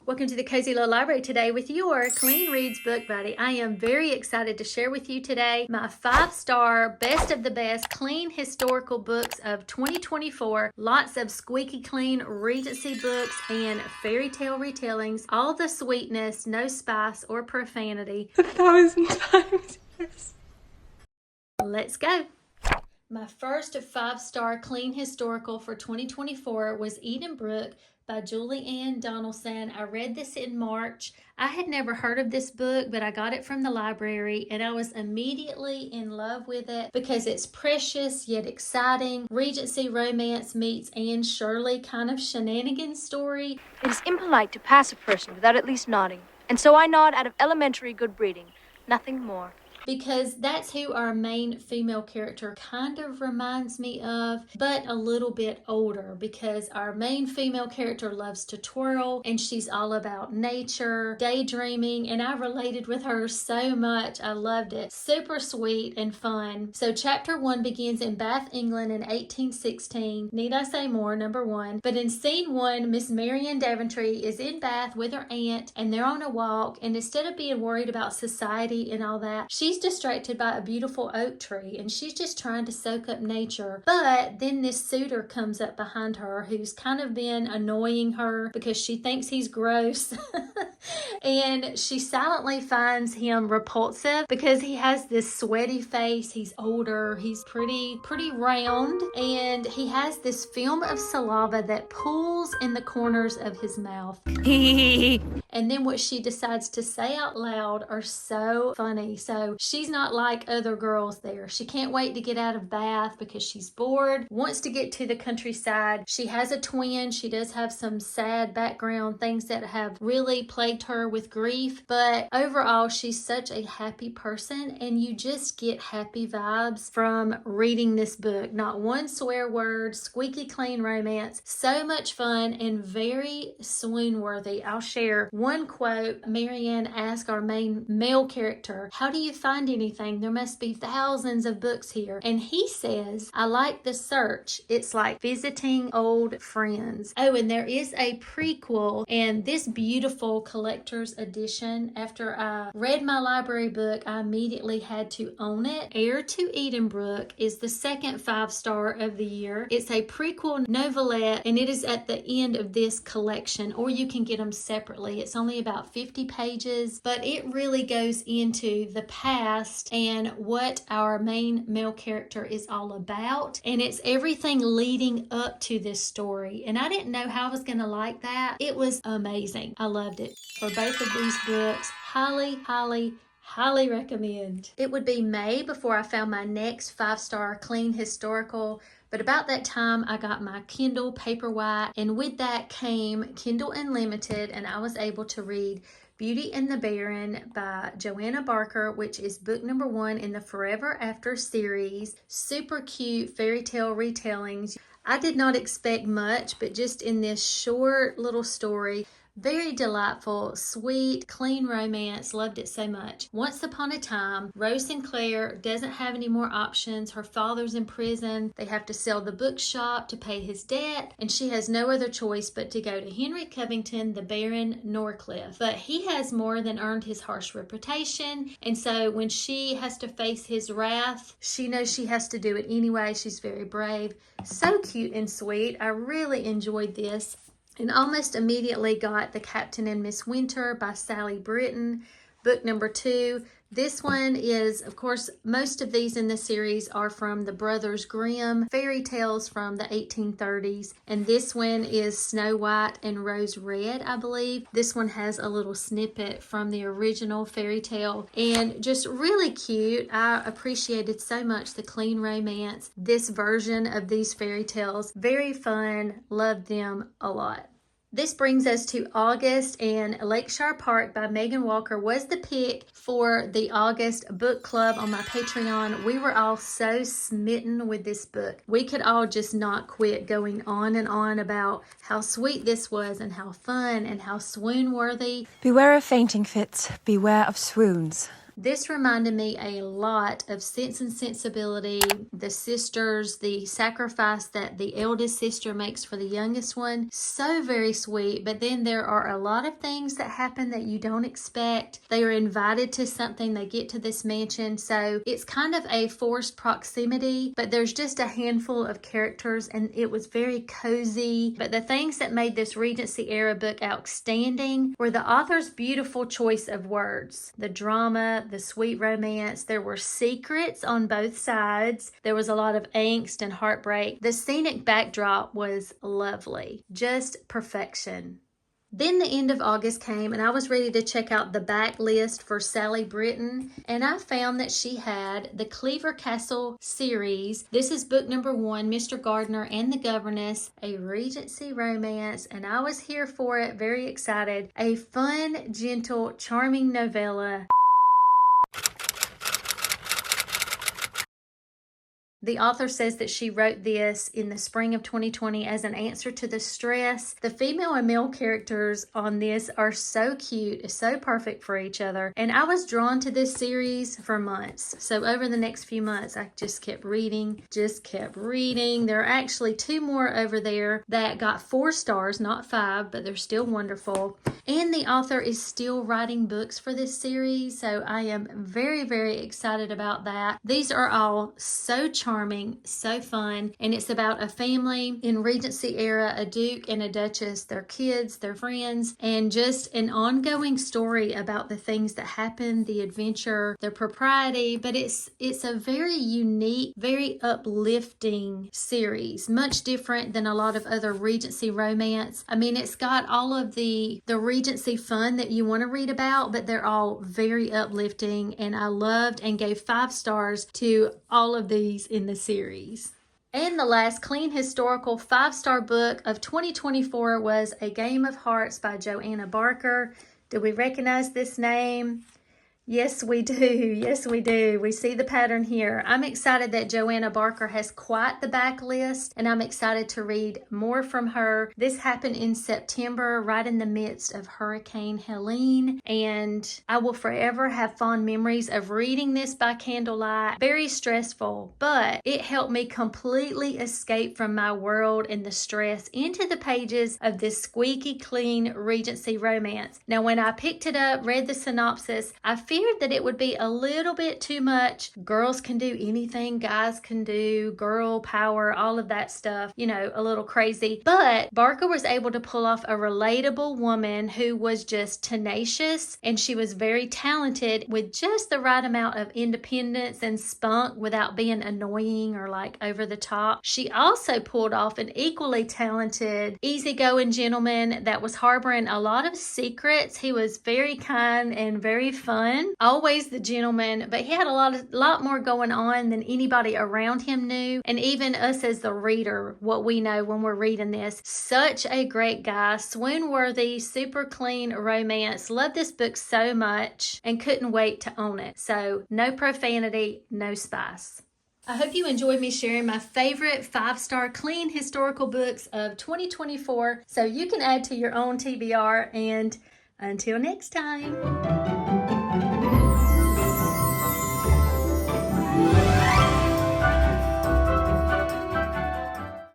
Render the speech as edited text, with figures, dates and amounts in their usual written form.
Welcome to the Cozy Little Library today with your Clean Reads Book Buddy. I am very excited to share with you today my 5-star best of the best clean historical books of 2024. Lots of squeaky clean Regency books and fairy tale retellings. All the sweetness, no spice or profanity. 1,000 times yes. Let's go. My first 5-star clean historical for 2024 was Edenbrooke by Julianne Donaldson. I read this in March. I had never heard of this book, but I got it from the library and I was immediately in love with it because it's precious yet exciting. Regency romance meets Anne Shirley kind of shenanigans story. It is impolite to pass a person without at least nodding, and so I nod out of elementary good breeding, nothing more. Because that's who our main female character kind of reminds me of, but a little bit older, because our main female character loves to twirl and she's all about nature, daydreaming, and I related with her so much. I loved it. Super sweet and fun. So chapter 1 begins in Bath, England in 1816. Need I say more? Number 1. But in scene 1, Miss Marian Daventry is in Bath with her aunt and they're on a walk, and instead of being worried about society and all that, she's distracted by a beautiful oak tree and she's just trying to soak up nature. But then this suitor comes up behind her who's kind of been annoying her because she thinks he's gross. And she silently finds him repulsive because he has this sweaty face. He's older, he's pretty round, and he has this film of saliva that pools in the corners of his mouth. And then what she decides to say out loud are so funny. So she's not like other girls there. She can't wait to get out of Bath because she's bored, wants to get to the countryside. She has a twin. She does have some sad background things that have really plagued her with grief. But overall, she's such a happy person and you just get happy vibes from reading this book. Not one swear word, squeaky clean romance, so much fun and very swoon worthy. I'll share one quote. Marianne asked our main male character, "How do you find anything? There must be thousands of books here." And he says, "I like the search. It's like visiting old friends." Oh, and there is a prequel, and this beautiful collector's edition. After I read my library book, I immediately had to own it. Heir to Edenbrooke is the second 5-star of the year. It's a prequel novelette, and it is at the end of this collection, or you can get them separately. It's only about 50 pages, but it really goes into the past and what our main male character is all about. And it's everything leading up to this story. And I didn't know how I was going to like that. It was amazing. I loved it. For both of these books, highly recommend. It would be May before I found my next 5-star clean historical. But about that time, I got my Kindle Paperwhite, and with that came Kindle Unlimited, and I was able to read Beauty and the Baron by Joanna Barker, which is book number 1 in the Forever After series. Super cute fairy tale retellings. I did not expect much, but just in this short little story, very delightful, sweet, clean romance. Loved it so much. Once upon a time, Rose Sinclair doesn't have any more options. Her father's in prison. They have to sell the bookshop to pay his debt, and she has no other choice but to go to Henry Covington, the Baron Norcliffe. But he has more than earned his harsh reputation, and so when she has to face his wrath, she knows she has to do it anyway. She's very brave. So cute and sweet. I really enjoyed this. And almost immediately got The Captain and Miss Winter by Sally Britton, book number 2. This one is, of course, most of these in the series are from the Brothers Grimm, fairy tales from the 1830s. And this one is Snow White and Rose Red, I believe. This one has a little snippet from the original fairy tale and just really cute. I appreciated so much the clean romance. This version of these fairy tales, very fun. Loved them a lot. This brings us to August, and Lakeshire Park by Megan Walker was the pick for the August book club on my Patreon. We were all so smitten with this book. We could all just not quit going on and on about how sweet this was and how fun and how swoon worthy. Beware of fainting fits, beware of swoons. This reminded me a lot of Sense and Sensibility, the sisters, the sacrifice that the eldest sister makes for the youngest one. So very sweet, but then there are a lot of things that happen that you don't expect. They are invited to something, they get to this mansion, so it's kind of a forced proximity, but there's just a handful of characters and it was very cozy. But the things that made this Regency era book outstanding were the author's beautiful choice of words, the drama, the sweet romance. There were secrets on both sides. There was a lot of angst and heartbreak. The scenic backdrop was lovely, just perfection. Then the end of August came and I was ready to check out the back list for Sally Britton, and I found that she had the Clairvoir Castle series. This is book number 1, Mr. Gardner and the Governess, a Regency romance, and I was here for it, very excited. A fun, gentle, charming novella. The author says that she wrote this in the spring of 2020 as an answer to the stress. The female and male characters on this are so cute, so perfect for each other. And I was drawn to this series for months. So over the next few months, I just kept reading. There are actually 2 more over there that got 4 stars, not 5, but they're still wonderful. And the author is still writing books for this series. So I am very, very excited about that. These are all so charming, so fun, and it's about a family in Regency era, a duke and a duchess, their kids, their friends, and just an ongoing story about the things that happen, the adventure, the propriety. But it's a very unique, very uplifting series, much different than a lot of other Regency romance. I mean, it's got all of the Regency fun that you want to read about, but they're all very uplifting, and I loved and gave 5 stars to all of these in the series. And the last clean historical 5-star book of 2024 was A Game of Hearts by Joanna Barker. Do we recognize this name? Yes, we do. Yes, we do. We see the pattern here. I'm excited that Joanna Barker has quite the backlist, and I'm excited to read more from her. This happened in September, right in the midst of Hurricane Helene, and I will forever have fond memories of reading this by candlelight. Very stressful, but it helped me completely escape from my world and the stress into the pages of this squeaky clean Regency romance. Now, when I picked it up, read the synopsis, I feared that it would be a little bit too much. Girls can do anything guys can do, girl power, all of that stuff, you know, a little crazy. But Barker was able to pull off a relatable woman who was just tenacious, and she was very talented with just the right amount of independence and spunk without being annoying or like over the top. She also pulled off an equally talented, easygoing gentleman that was harboring a lot of secrets. He was very kind and very fun. Always the gentleman, but he had a lot more going on than anybody around him knew, and even us as the reader, what we know when we're reading this. Such a great guy, swoon-worthy, super clean romance. Love this book so much and couldn't wait to own it. So no profanity, no spice. I hope you enjoyed me sharing my favorite 5-star clean historical books of 2024, so you can add to your own TBR, and until next time.